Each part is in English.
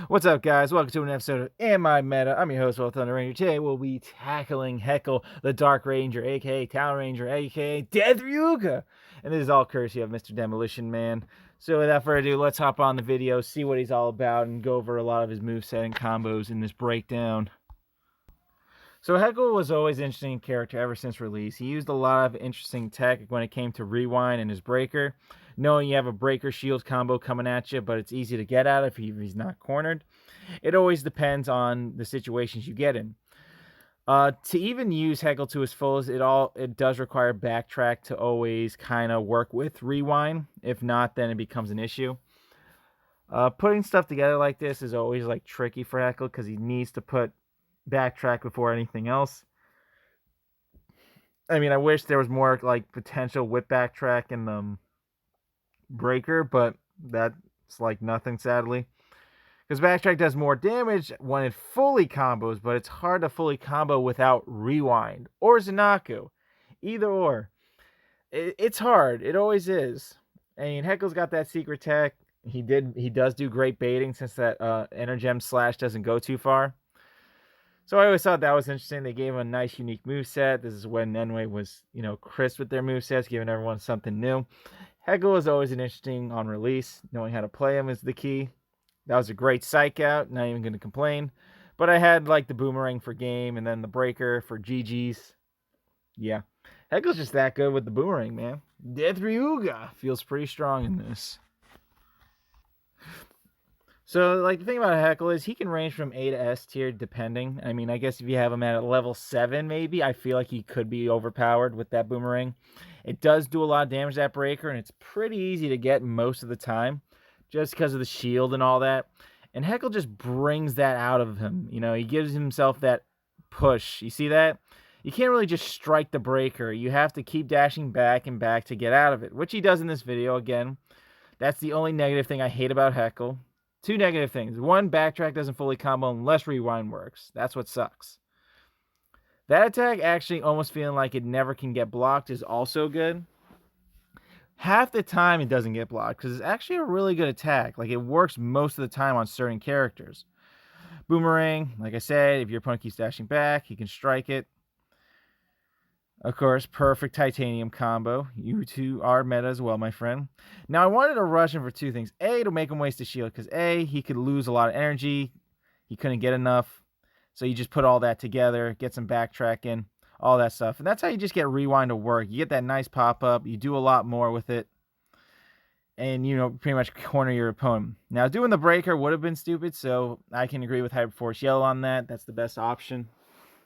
What's up, guys? Welcome to an episode of Am I Meta? I'm your host, Will Thunder Ranger. Today we'll be tackling Heckyl, the Dark Ranger, aka Talon Ranger, aka Death Ryuga. And this is all courtesy of Mr. Demolition Man. So without further ado, let's hop on the video, see what he's all about, and go over a lot of his moveset and combos in this breakdown. So Heckyl was always an interesting character ever since release. He used a lot of interesting tech when it came to rewind and his breaker. Knowing you have a breaker shield combo coming at you, but it's easy to get out if he's not cornered. It always depends on the situations you get in. To even use Heckyl to his fullest, it does require backtrack to always kind of work with rewind. If not, then it becomes an issue. Putting stuff together like this is always like tricky for Heckyl because he needs to put backtrack before anything else. I mean, I wish there was more like potential with backtrack in the breaker, but that's like nothing, sadly, because backtrack does more damage when it fully combos, but it's hard to fully combo without rewind or Zanaku. Either or, it's hard. It always is. I mean, Heckyl's got that secret tech. He does do great baiting since that Energem slash doesn't go too far. So I always thought that was interesting. They gave him a nice, unique moveset. This is when Nenway was, crisp with their movesets, giving everyone something new. Heckyl is always an interesting on release. Knowing how to play him is the key. That was a great psych out. Not even going to complain. But I had like the boomerang for game and then the breaker for GG's. Yeah. Heckyl's just that good with the boomerang, man. Death Ryuga feels pretty strong in this. So, like, the thing about Heckyl is he can range from A to S tier depending. I mean, I guess if you have him at level 7, maybe, I feel like he could be overpowered with that boomerang. It does do a lot of damage to that breaker, and it's pretty easy to get most of the time, just because of the shield and all that. And Heckyl just brings that out of him. He gives himself that push. You see that? You can't really just strike the breaker. You have to keep dashing back and back to get out of it, which he does in this video. Again, that's the only negative thing I hate about Heckyl. Two negative things. One, backtrack doesn't fully combo unless rewind works. That's what sucks. That attack actually almost feeling like it never can get blocked is also good. Half the time it doesn't get blocked because it's actually a really good attack. Like, it works most of the time on certain characters. Boomerang, like I said, if your opponent keeps dashing back, he can strike it. Of course, perfect titanium combo. You two are meta as well, my friend. Now, I wanted to rush him for two things. A, to make him waste his shield, because A, he could lose a lot of energy. He couldn't get enough. So you just put all that together, get some backtrack in, all that stuff. And that's how you just get rewind to work. You get that nice pop-up. You do a lot more with it. And, pretty much corner your opponent. Now, doing the breaker would have been stupid, so I can agree with Hyperforce Yellow on that. That's the best option.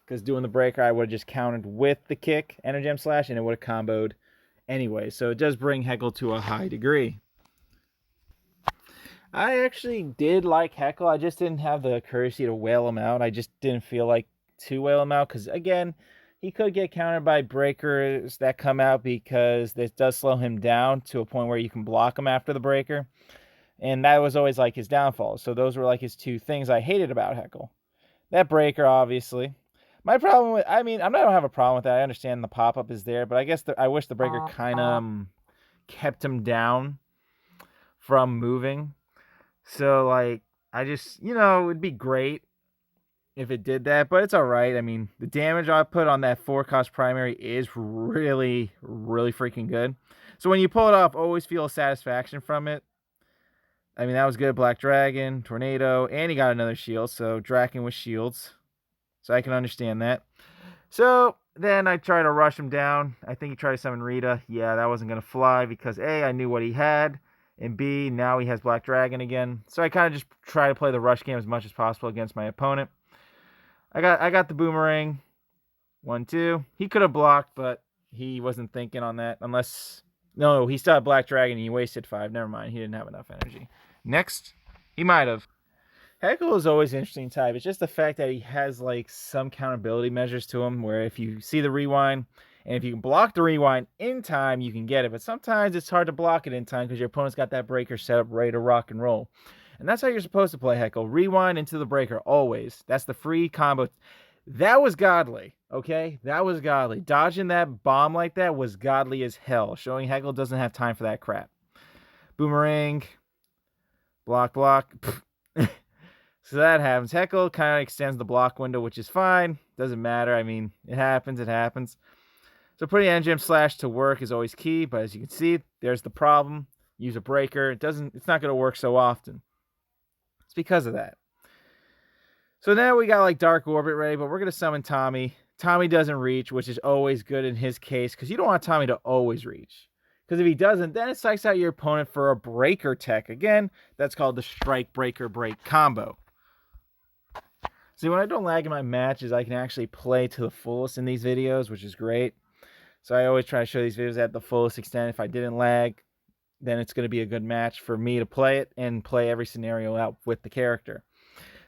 Because doing the breaker, I would have just countered with the kick, Energem Slash, and it would have comboed anyway. So it does bring Heckyl to a high degree. I actually did like Heckyl. I just didn't have the courtesy to wail him out. I just didn't feel like to wail him out. Because, again, he could get countered by breakers that come out because this does slow him down to a point where you can block him after the breaker. And that was always like his downfall. So those were like his two things I hated about Heckyl. That breaker, obviously. My problem with, I don't have a problem with that. I understand the pop-up is there, but I guess I wish the breaker kind of kept him down from moving. So, like, I just, it'd be great if it did that, but it's all right. I mean, the damage I put on that 4-cost primary is really, really freaking good. So when you pull it off, always feel satisfaction from it. I mean, that was good. Black Dragon, Tornado, and he got another shield, so Draken with shields. So I can understand that. So then I try to rush him down. I think he tried to summon Rita. Yeah, that wasn't going to fly because A, I knew what he had. And B, now he has Black Dragon again. So I kind of just try to play the rush game as much as possible against my opponent. I got the boomerang. 1-2. He could have blocked, but he wasn't thinking on that. Unless... No, he still had Black Dragon and he wasted 5. Never mind. He didn't have enough energy. Next. He might have. Heckyl is always an interesting type. It's just the fact that he has like some countability measures to him where if you see the rewind and if you can block the rewind in time, you can get it. But sometimes it's hard to block it in time because your opponent's got that breaker set up ready to rock and roll. And that's how you're supposed to play Heckyl. Rewind into the breaker always. That's the free combo. That was godly, okay? That was godly. Dodging that bomb like that was godly as hell, showing Heckyl doesn't have time for that crap. Boomerang. Block. So that happens. Heckyl kind of extends the block window, which is fine. Doesn't matter. I mean, it happens. It happens. So putting NGM slash to work is always key, but as you can see, there's the problem. Use a breaker. It's not going to work so often. It's because of that. So now we got like Dark Orbit ready, but we're going to summon Tommy. Tommy doesn't reach, which is always good in his case, because you don't want Tommy to always reach. Because if he doesn't, then it psychs out your opponent for a breaker tech. Again, that's called the strike, breaker, break combo. See, when I don't lag in my matches, I can actually play to the fullest in these videos, which is great. So I always try to show these videos at the fullest extent. If I didn't lag, then it's going to be a good match for me to play it and play every scenario out with the character.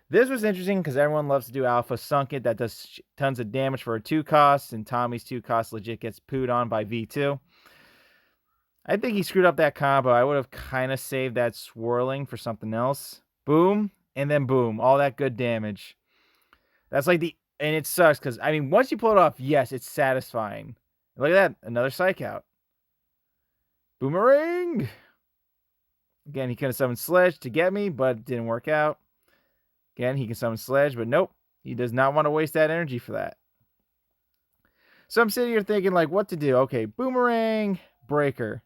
This was interesting because everyone loves to do Alpha Sunk It. That does tons of damage for a 2 cost, and Tommy's 2 cost legit gets pooed on by V2. I think he screwed up that combo. I would have kind of saved that swirling for something else. Boom, and then boom. All that good damage. That's like the... And it sucks because, I mean, once you pull it off, yes, it's satisfying. Look at that. Another psych out. Boomerang! Again, he could have summoned Sledge to get me, but it didn't work out. Again, he can summon Sledge, but nope. He does not want to waste that energy for that. So I'm sitting here thinking, like, what to do. Okay, Boomerang, Breaker.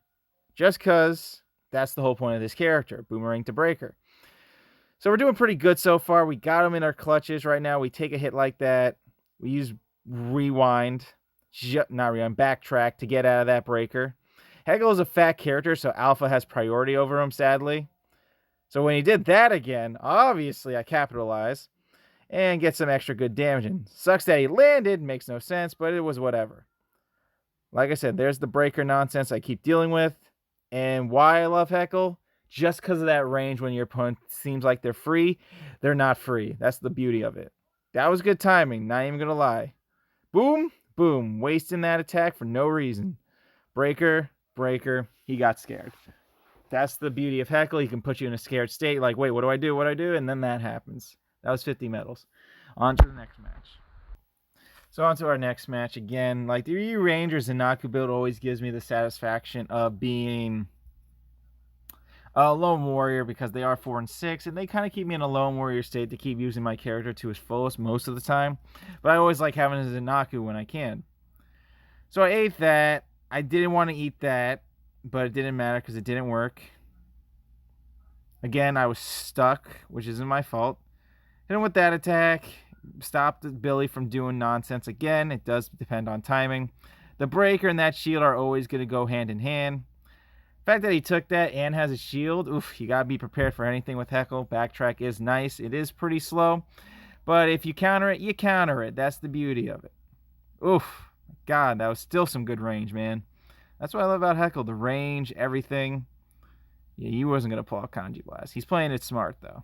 Just because that's the whole point of this character. Boomerang to Breaker. So we're doing pretty good so far. We got him in our clutches right now. We take a hit like that. We use Rewind. Not Rewind, Backtrack to get out of that Breaker. Heckyl is a fat character, so Alpha has priority over him, sadly. So when he did that again, obviously I capitalize and get some extra good damage. And sucks that he landed, makes no sense, but it was whatever. Like I said, there's the breaker nonsense I keep dealing with. And why I love Heckyl? Just because of that range when your opponent seems like they're free, they're not free. That's the beauty of it. That was good timing, not even going to lie. Boom, boom, wasting that attack for no reason. Breaker, breaker, he got scared. That's the beauty of Heckyl. He can put you in a scared state, like, wait, what do I do? What do I do? And then that happens. That was 50 medals. On to the next match. So on to our next match again. Like, the Ryu Ranger Zanaku build always gives me the satisfaction of being a lone warrior because they are 4 and 6, and they kind of keep me in a lone warrior state to keep using my character to his fullest most of the time. But I always like having a Zanaku when I can. So I ate that. I didn't want to eat that, but it didn't matter because it didn't work. Again, I was stuck, which isn't my fault. Hit him with that attack. Stopped Billy from doing nonsense again. It does depend on timing. The breaker and that shield are always going to go hand in hand. The fact that he took that and has a shield, oof, you got to be prepared for anything with Heckyl. Backtrack is nice. It is pretty slow. But if you counter it, you counter it. That's the beauty of it. Oof. God, that was still some good range, man. That's what I love about Heckyl. The range, everything. Yeah, he wasn't going to pull out Kanji Blast. He's playing it smart, though.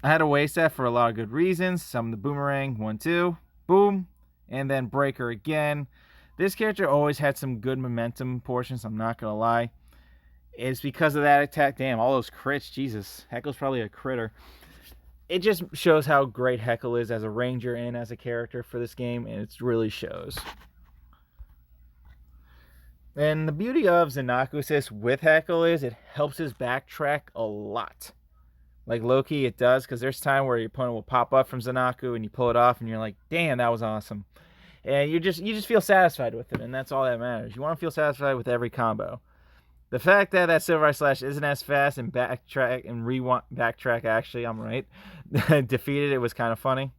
I had to waste that for a lot of good reasons. Summon the Boomerang, 1-2, boom, and then Breaker again. This character always had some good momentum portions, I'm not going to lie. It's because of that attack. Damn, all those crits, Jesus. Heckyl's probably a critter. It just shows how great Heckyl is as a ranger and as a character for this game, and it really shows. And the beauty of Zanaku Assist with Heckyl is it helps his backtrack a lot. Like Loki, it does, because there's time where your opponent will pop up from Zanaku and you pull it off and you're like, damn, that was awesome. And you just feel satisfied with it, and that's all that matters. You want to feel satisfied with every combo. The fact that Silver Slash isn't as fast and backtrack and backtrack, actually, I'm right, defeated it was kind of funny.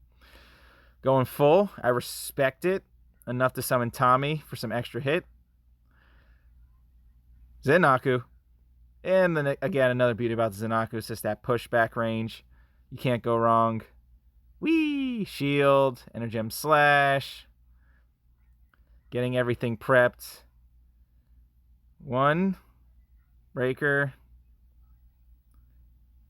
Going full, I respect it enough to summon Tommy for some extra hit. Zanaku. And then again, another beauty about the Zanaku is just that pushback range. You can't go wrong. Whee! Shield, Energem Slash. Getting everything prepped. 1. Breaker.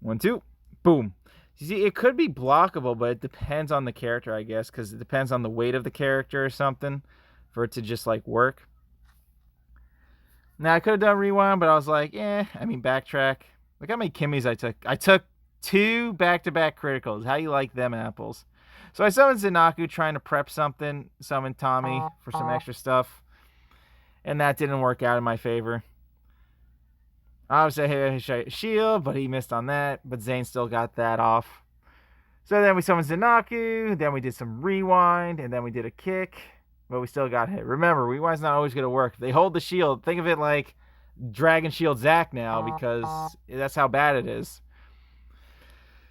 1-2. Boom. You see, it could be blockable, but it depends on the character, I guess, because it depends on the weight of the character or something for it to just, like, work. Now, I could have done Rewind, but I was like, backtrack. Look how many Kimmies I took. I took 2 back-to-back criticals. How you like them apples? So I summoned Zanaku trying to prep something, summoned Tommy for some extra stuff, and that didn't work out in my favor. Obviously, I hit a shield, but he missed on that. But Zane still got that off. So then we summoned Zanaku. Then we did some rewind, and then we did a kick. But we still got hit. Remember, rewind's not always going to work. If they hold the shield, think of it like Dragon Shield Zack now, because that's how bad it is.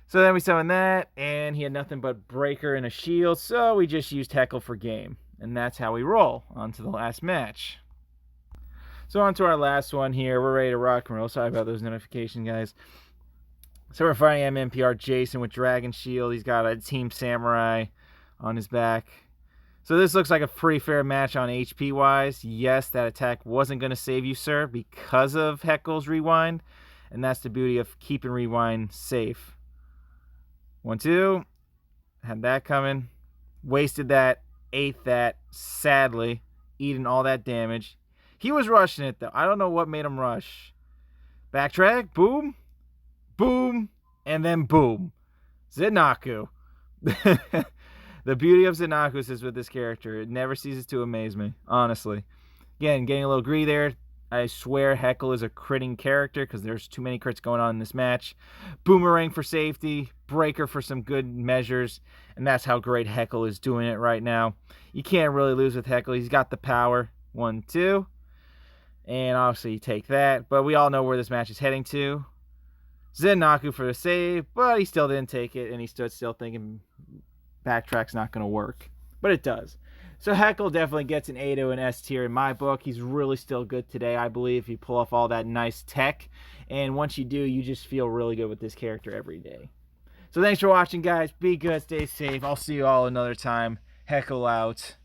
So then we summoned that, and he had nothing but Breaker and a shield, so we just used Heckyl for game. And that's how we roll on to the last match. So on to our last one here. We're ready to rock and roll. Sorry about those notifications, guys. So we're fighting MMPR Jason with Dragon Shield. He's got a Team Samurai on his back. So this looks like a pretty fair match on HP-wise. Yes, that attack wasn't going to save you, sir, because of Heckyl's rewind. And that's the beauty of keeping rewind safe. 1-2. Had that coming. Wasted that. Ate that. Sadly. Eating all that damage. He was rushing it, though. I don't know what made him rush. Backtrack. Boom. Boom. And then boom. Zanaku. The beauty of Zanaku is with this character. It never ceases to amaze me, honestly. Again, getting a little greedy there. I swear Heckyl is a critting character because there's too many crits going on in this match. Boomerang for safety. Breaker for some good measures. And that's how great Heckyl is doing it right now. You can't really lose with Heckyl. He's got the power. 1-2. And obviously you take that. But we all know where this match is heading to. Zanaku for the save. But he still didn't take it. And he stood still thinking backtrack's not going to work. But it does. So Heckyl definitely gets an A to an S tier in my book. He's really still good today, I believe, if you pull off all that nice tech. And once you do, you just feel really good with this character every day. So thanks for watching, guys. Be good. Stay safe. I'll see you all another time. Heckyl out.